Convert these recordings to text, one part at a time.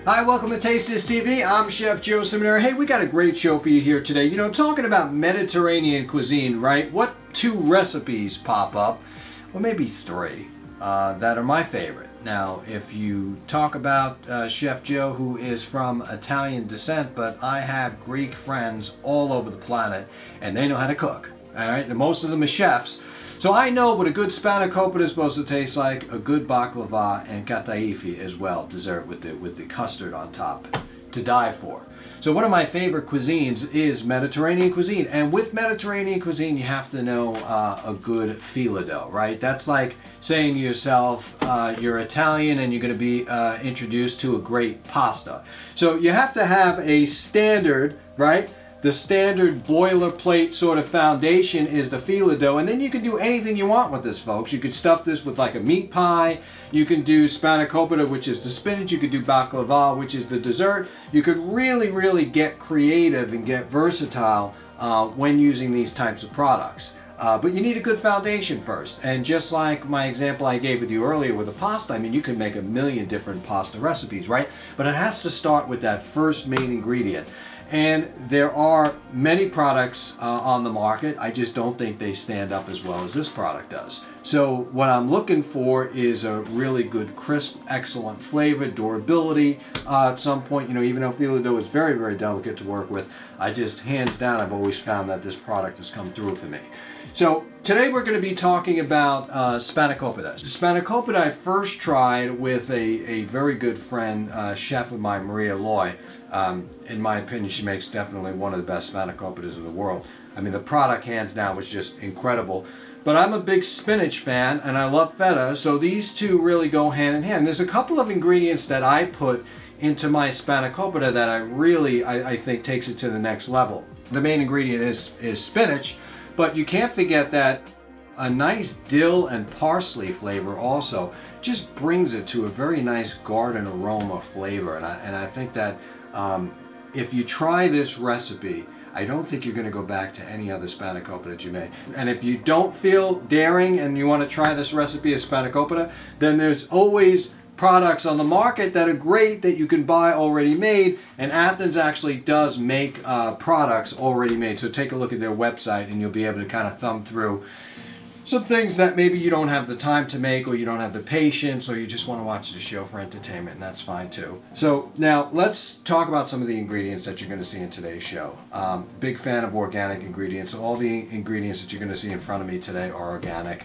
Hi, welcome to Taste This TV. I'm Chef Joe Seminary. Hey, we got a great show for you here today. You know, talking about Mediterranean cuisine, right? What two recipes pop up? Well, maybe three that are my favorite. Now, if you talk about Chef Joe, who is from Italian descent, but I have Greek friends all over the planet, and they know how to cook. All right, and most of them are chefs. So I know what a good Spanikopita is supposed to taste like, a good baklava, and kataifi as well, dessert with the custard on top, to die for. So one of my favorite cuisines is Mediterranean cuisine, and with Mediterranean cuisine you have to know a good phyllo dough, right? That's like saying to yourself, you're Italian and you're going to be introduced to a great pasta. So you have to have a standard, right? The standard boilerplate sort of foundation is the phyllo dough, and then you can do anything you want with this, folks. You could stuff this with like a meat pie. You can do Spanikopita, which is the spinach. You could do baklava, which is the dessert. You could really get creative and get versatile when using these types of products. But you need a good foundation first. And just like my example I gave with you earlier with the pasta, I mean, you can make a million different pasta recipes, right? But it has to start with that first main ingredient. And there are many products on the market. I just don't think they stand up as well as this product does. So what I'm looking for is a really good, crisp, excellent flavor, durability. At some point, you know, even though phyllo dough is very delicate to work with, I just, hands down, I've always found that this product has come through for me. So today we're going to be talking about Spanikopita. Spanikopita I first tried with a very good friend, chef of mine, Maria Loy. In my opinion, she makes definitely one of the best Spanikopitas in the world. I mean, the product, hands down, was just incredible. But I'm a big spinach fan, and I love feta, so these two really go hand in hand. There's a couple of ingredients that I put into my Spanikopita that I think takes it to the next level. The main ingredient is spinach, but you can't forget that a nice dill and parsley flavor also just brings it to a very nice garden aroma flavor. And I think that if you try this recipe, I don't think you're going to go back to any other Spanikopita that you made. And if you don't feel daring and you want to try this recipe of Spanikopita, then there's always products on the market that are great that you can buy already made, and Athens actually does make products already made. So take a look at their website and you'll be able to kind of thumb through some things that maybe you don't have the time to make, or you don't have the patience, or you just want to watch the show for entertainment, and that's fine too. So now let's talk about some of the ingredients that you're going to see in today's show. Big fan of organic ingredients. All the ingredients that you're going to see in front of me today are organic.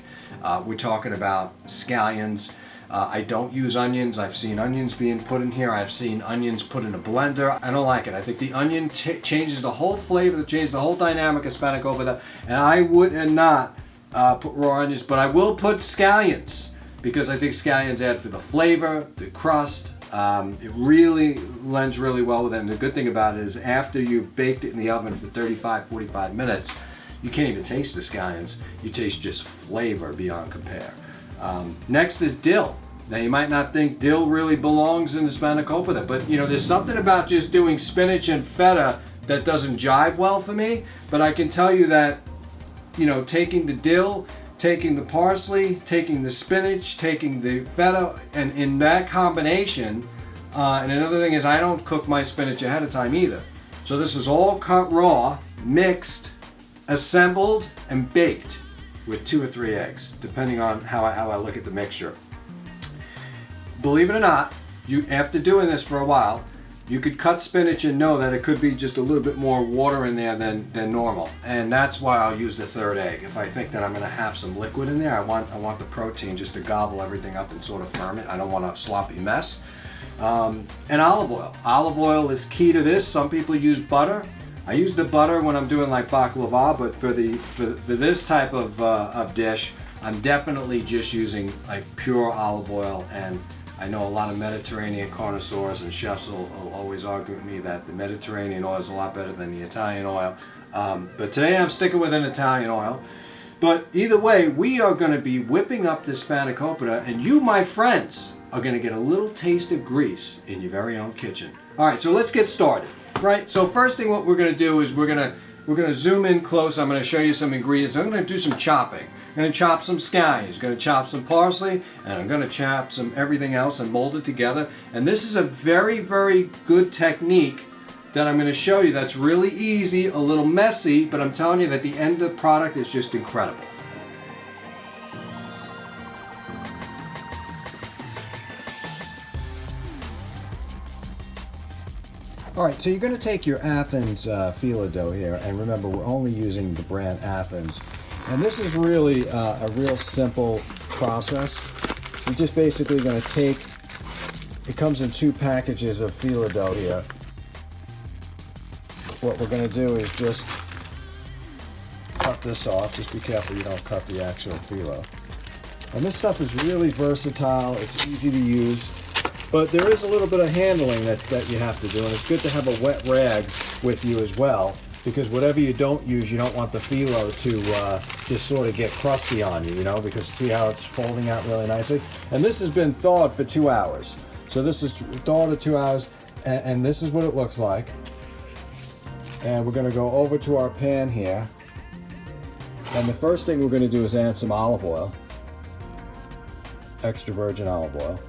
We're talking about scallions. I don't use onions. I've seen onions being put in here. I've seen onions put in a blender. I don't like it. I think the onion changes the whole flavor, changes the whole dynamic of Spanikopita, and I would not put raw onions, but I will put scallions, because I think scallions add for the flavor, the crust. It really lends really well with it. And the good thing about it is after you've baked it in the oven for 35-45 minutes, you can't even taste the scallions. You taste just flavor beyond compare. Next is dill. Now you might not think dill really belongs in the Spanikopita, but you know, there's something about just doing spinach and feta that doesn't jive well for me. But I can tell you that, you know, taking the dill, taking the parsley, taking the spinach, taking the feta, and in that combination, and another thing is I don't cook my spinach ahead of time either. So this is all cut raw, mixed, assembled, and baked with 2 or 3 eggs, depending on how I look at the mixture. Believe it or not, after doing this for a while, you could cut spinach and know that it could be just a little bit more water in there than normal. And that's why I'll use the 3rd egg. If I think that I'm going to have some liquid in there, I want the protein just to gobble everything up and sort of firm it. I don't want a sloppy mess. And olive oil. Olive oil is key to this. Some people use butter. I use the butter when I'm doing like baklava, but for this type of dish, I'm definitely just using like pure olive oil. And I know a lot of Mediterranean connoisseurs and chefs will always argue with me that the Mediterranean oil is a lot better than the Italian oil. But today I'm sticking with an Italian oil. But either way, we are going to be whipping up this Spanikopita, and you, my friends, are going to get a little taste of grease in your very own kitchen. All right, so let's get started. Right, so first thing what we're going to do is we're going to zoom in close. I'm going to show you some ingredients. I'm going to do some chopping. I'm going to chop some scallions, going to chop some parsley, and I'm going to chop some everything else and mold it together. And this is a very, very good technique that I'm going to show you that's really easy, a little messy, but I'm telling you that the end of the product is just incredible. All right, so you're going to take your Athens Phyllo Dough here, and remember, we're only using the brand Athens. And this is really a real simple process. You're just basically going to take, it comes in 2 packages of Phyllo Dough here. What we're going to do is just cut this off. Just be careful you don't cut the actual phyllo. And this stuff is really versatile. It's easy to use. But there is a little bit of handling that you have to do, and it's good to have a wet rag with you as well, because whatever you don't use, you don't want the phyllo to just sort of get crusty on you, you know, because see how it's folding out really nicely? And this has been thawed for 2 hours. So this is thawed at 2 hours, and this is what it looks like. And we're going to go over to our pan here. And the first thing we're going to do is add some olive oil, extra virgin olive oil.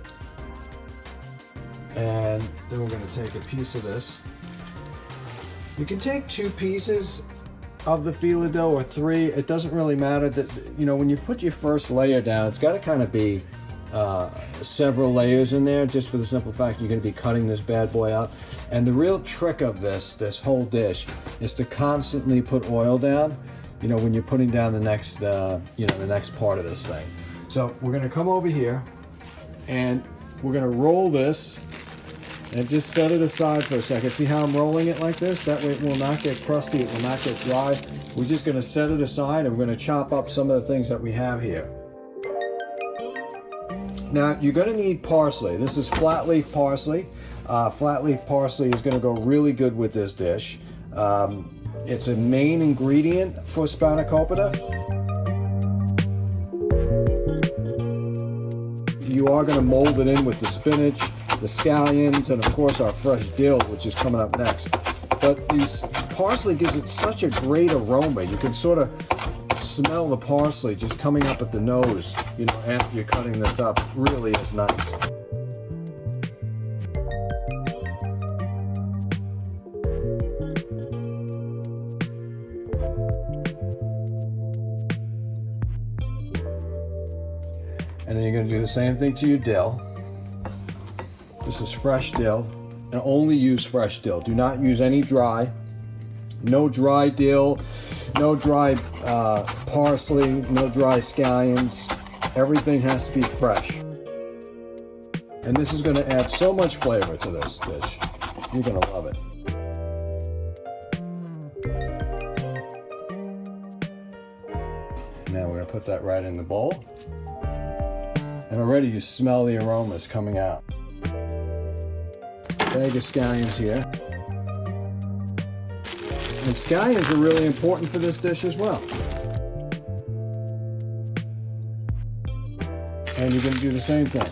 And then we're going to take a piece of this. You can take 2 pieces of the Phyllo Dough or 3. It doesn't really matter. That, you know, when you put your first layer down, it's got to kind of be several layers in there, just for the simple fact you're going to be cutting this bad boy out. And the real trick of this whole dish is to constantly put oil down, you know, when you're putting down the next, you know, the next part of this thing. So we're going to come over here and we're going to roll this and just set it aside for a second. See how I'm rolling it like this? That way it will not get crusty, it will not get dry. We're just going to set it aside and we're going to chop up some of the things that we have here. Now you're going to need parsley. This is flat leaf parsley. Flat leaf parsley is going to go really good with this dish. It's a main ingredient for Spanikopita. You are going to mold it in with the spinach, the scallions, and of course our fresh dill, which is coming up next. But this parsley gives it such a great aroma. You can sort of smell the parsley just coming up at the nose, you know, after you're cutting this up. It really is nice. And then you're going to do the same thing to your dill. This is fresh dill, and only use fresh dill. Do not use any dry. No dry dill, no dry parsley, no dry scallions. Everything has to be fresh. And this is going to add so much flavor to this dish. You're going to love it. Now we're going to put that right in the bowl. And already you smell the aromas coming out. Bag of scallions here. And scallions are really important for this dish as well. And you're going to do the same thing.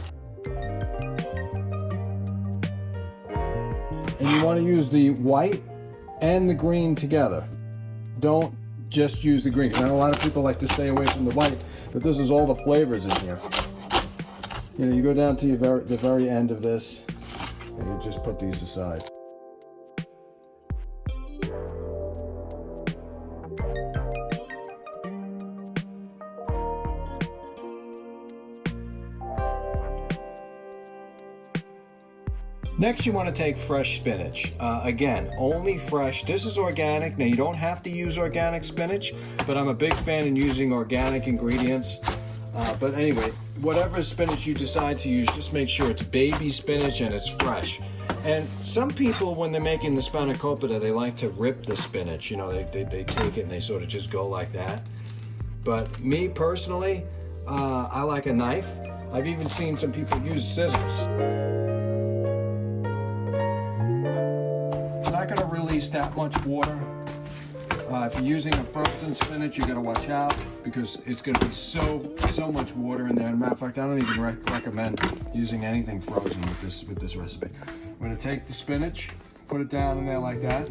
And you want to use the white and the green together. Don't just use the green. Now a lot of people like to stay away from the white, but this is all the flavors in here. You know, you go down to the very end of this, and you just put these aside. Next, you want to take fresh spinach. Again, only fresh. This is organic. Now, you don't have to use organic spinach, but I'm a big fan in using organic ingredients. But anyway, whatever spinach you decide to use, just make sure it's baby spinach and it's fresh. And some people, when they're making the Spanikopita, they like to rip the spinach. You know, they take it and they sort of just go like that. But me personally, I like a knife. I've even seen some people use scissors. It's not going to release that much water. If you're using a frozen spinach, you got to watch out because it's going to be so much water in there. As a matter of fact, I don't even recommend using anything frozen with this recipe. I'm going to take the spinach, put it down in there like that,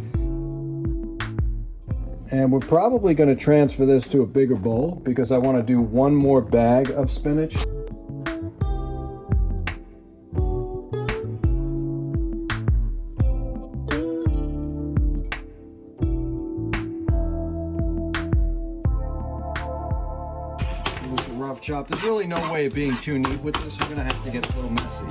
And we're probably going to transfer this to a bigger bowl because I want to do one more bag of spinach. Rough chop. There's really no way of being too neat with this. You're going to have to get a little messy.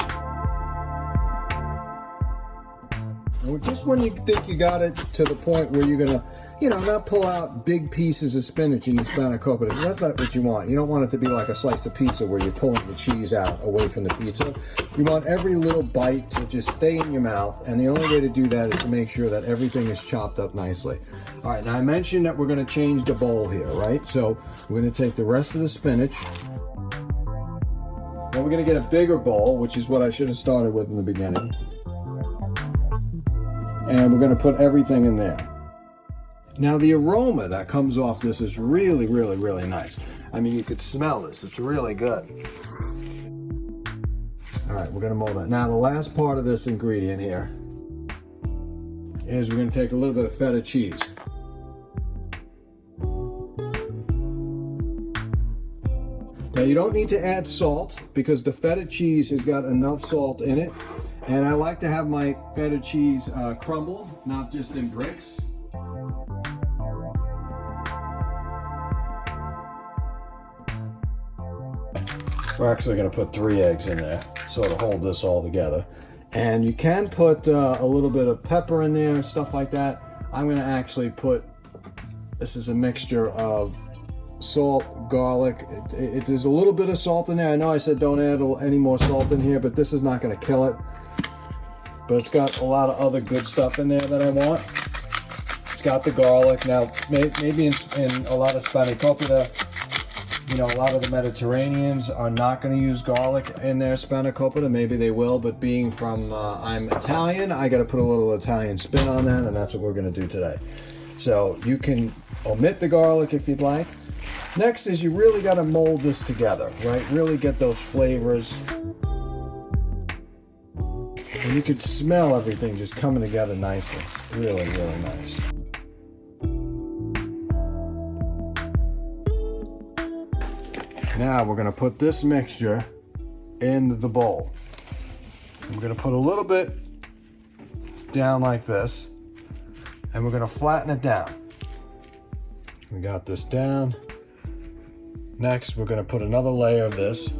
And just when you think you got it to the point where you're going to, not pull out big pieces of spinach in your spanakopita. That's not what you want. You don't want it to be like a slice of pizza where you're pulling the cheese out away from the pizza. You want every little bite to just stay in your mouth, and the only way to do that is to make sure that everything is chopped up nicely. All right, now I mentioned that we're going to change the bowl here, right? So we're going to take the rest of the spinach. Then we're going to get a bigger bowl, which is what I should have started with in the beginning. And we're going to put everything in there. Now the aroma that comes off this is really, really, really nice. I mean, you could smell this. It's really good. All right, we're going to mold that. Now the last part of this ingredient here is we're going to take a little bit of feta cheese. Now you don't need to add salt because the feta cheese has got enough salt in it. And I like to have my feta cheese crumbled, not just in bricks. We're actually going to put 3 eggs in there so to hold this all together. And you can put a little bit of pepper in there and stuff like that. I'm going to actually put, this is a mixture of salt, garlic. There's a little bit of salt in there. I know I said don't add any more salt in here, but this is not going to kill it. But it's got a lot of other good stuff in there that I want. It's got the garlic. Now, maybe in a lot of Spanikopita, a lot of the Mediterraneans are not going to use garlic in their Spanikopita. Maybe they will, but being from I'm Italian, I got to put a little Italian spin on that, and that's what we're going to do today. So you can omit the garlic if you'd like. Next is you really got to mold this together, right? Really get those flavors. And you could smell everything just coming together nicely. Really, really nice. Now we're going to put this mixture in the bowl. We're going to put a little bit down like this, and we're going to flatten it down. We got this down. Next, we're going to put another layer of this.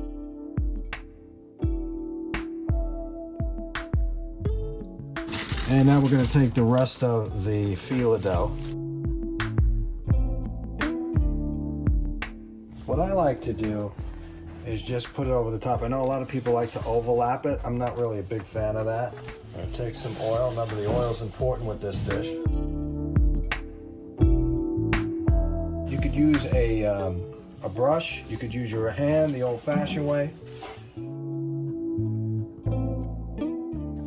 And now we're going to take the rest of the phyllo dough. What I like to do is just put it over the top. I know a lot of people like to overlap it. I'm not really a big fan of that. I'm going to take some oil. Remember, the oil is important with this dish. You could use a brush. You could use your hand the old-fashioned way.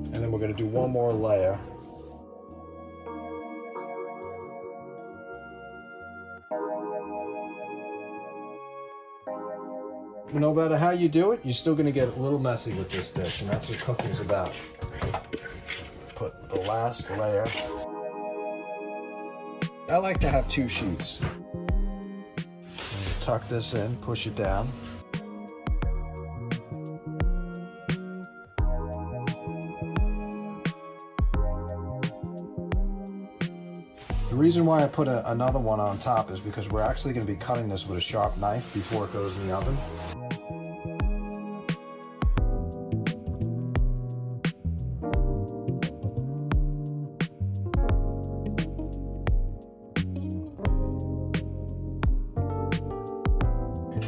And then we're going to do one more layer. No matter how you do it, you're still going to get a little messy with this dish, and that's what cooking's about. Put the last layer. I like to have 2 sheets. Tuck this in, push it down. The reason why I put another one on top is because we're actually going to be cutting this with a sharp knife before it goes in the oven.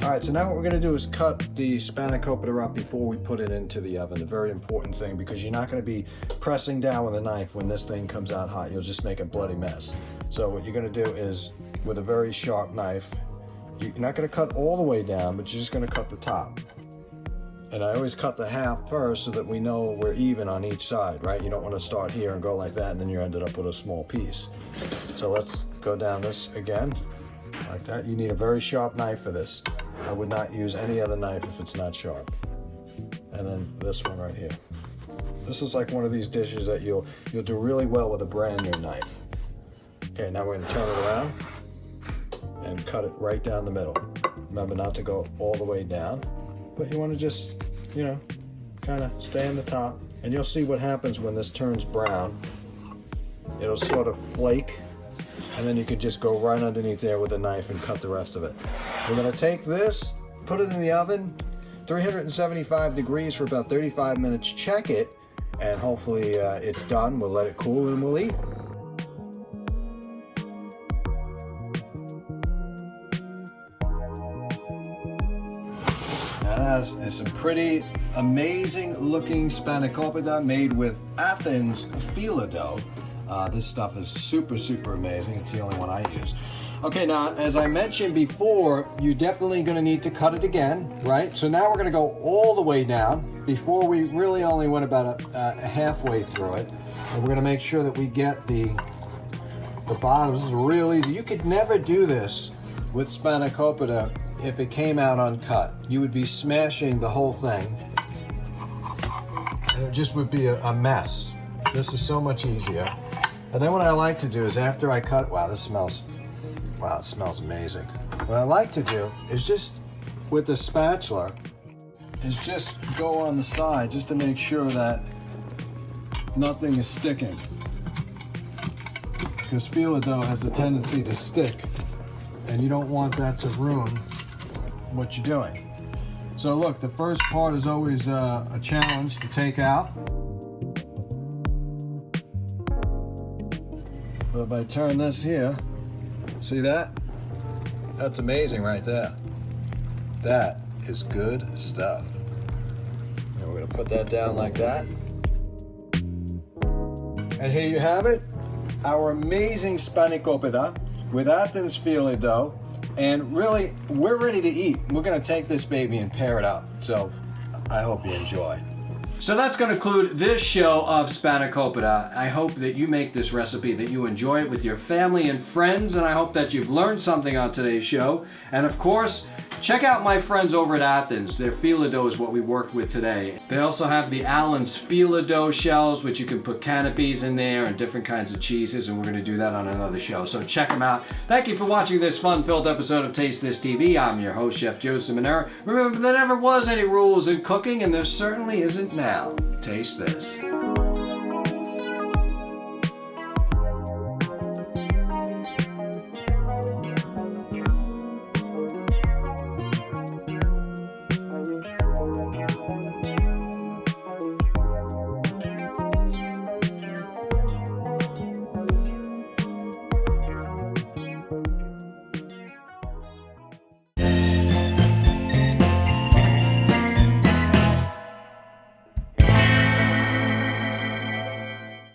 All right, so now what we're going to do is cut the Spanikopita up before we put it into the oven. A very important thing, because you're not going to be pressing down with a knife when this thing comes out hot. You'll just make a bloody mess. So what you're going to do is, with a very sharp knife, you're not going to cut all the way down, but you're just going to cut the top. And I always cut the half first so that we know we're even on each side, right? You don't want to start here and go like that, and then you ended up with a small piece. So let's go down this again, like that. You need a very sharp knife for this. I would not use any other knife if it's not sharp. And then this one right here. This is like one of these dishes that you'll do really well with a brand new knife. Okay, now we're going to turn it around and cut it right down the middle. Remember not to go all the way down, but you want to just, you know, kind of stay on the top, and you'll see what happens when this turns brown. It'll sort of flake, and then you could just go right underneath there with a knife and cut the rest of it. We're going to take this, put it in the oven, 375 degrees for about 35 minutes. Check it, and hopefully it's done. We'll let it cool and we'll eat. It's some pretty amazing looking Spanikopita made with Athens Phyllo Dough. This stuff is super, super amazing. It's the only one I use. Okay, now, as I mentioned before, you're definitely going to need to cut it again, right? So now we're going to go all the way down. Before, we really only went about halfway through it. And we're going to make sure that we get the bottom. This is real easy. You could never do this with Spanikopita if it came out uncut. You would be smashing the whole thing, and it just would be a mess. This is so much easier. And then what I like to do is after I cut, wow, it smells amazing. What I like to do is just, with the spatula, is just go on the side just to make sure that nothing is sticking. Because Phyllo Dough has a tendency to stick, and you don't want that to ruin what you're doing. So look, the first part is always a challenge to take out. But if I turn this here, see that? That's amazing right there. That is good stuff. And we're gonna put that down like that. And here you have it, our amazing Spanikopita with Athens Phyllo Dough. And really, we're ready to eat. We're gonna take this baby and pair it up. So I hope you enjoy. So that's going to conclude this show of Spanikopita. I hope that you make this recipe, that you enjoy it with your family and friends, and I hope that you've learned something on today's show. And of course, check out my friends over at Athens. Their Phyllo Dough is what we worked with today. They also have the Athens Phyllo Dough shells, which you can put canopies in there and different kinds of cheeses, and we're going to do that on another show. So check them out. Thank you for watching this fun-filled episode of Taste This TV. I'm your host, Chef Joe Ciminera. Remember, there never was any rules in cooking, and there certainly isn't now. Taste this.